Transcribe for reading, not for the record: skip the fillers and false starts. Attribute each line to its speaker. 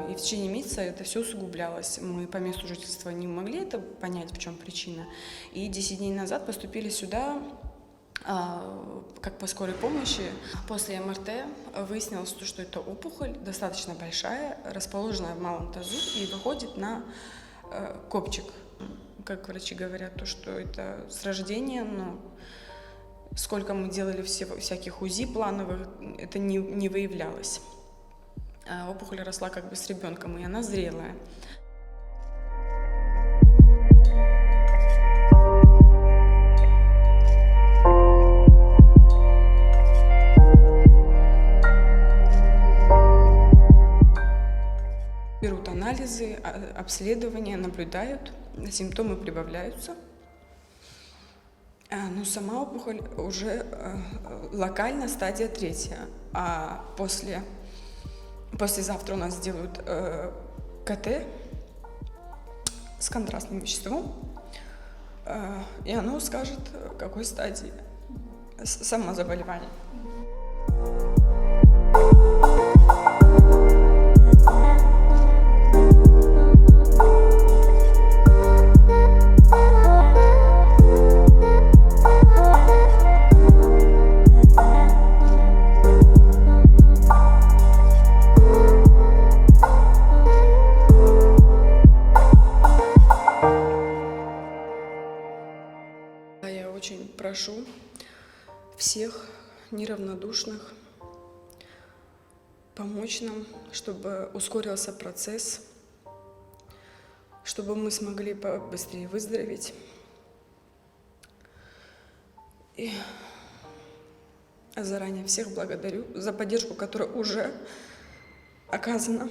Speaker 1: И в течение месяца это все усугублялось. Мы по месту жительства не могли это понять, в чем причина. И 10 дней назад поступили сюда как по скорой помощи. После МРТ выяснилось, что это опухоль достаточно большая, расположенная в малом тазу и выходит на копчик. Как врачи говорят, то, что это с рождения, но сколько мы делали всяких УЗИ плановых, это не выявлялось. Опухоль росла как бы с ребенком, и она зрелая. Берут анализы, обследования, наблюдают, симптомы прибавляются. Но сама опухоль уже локально стадия 3. А послезавтра у нас сделают КТ с контрастным веществом, и оно скажет, в какой стадии само заболевание. Я очень прошу всех неравнодушных помочь нам, чтобы ускорился процесс, чтобы мы смогли побыстрее выздороветь. И заранее всех благодарю за поддержку, которая уже оказана.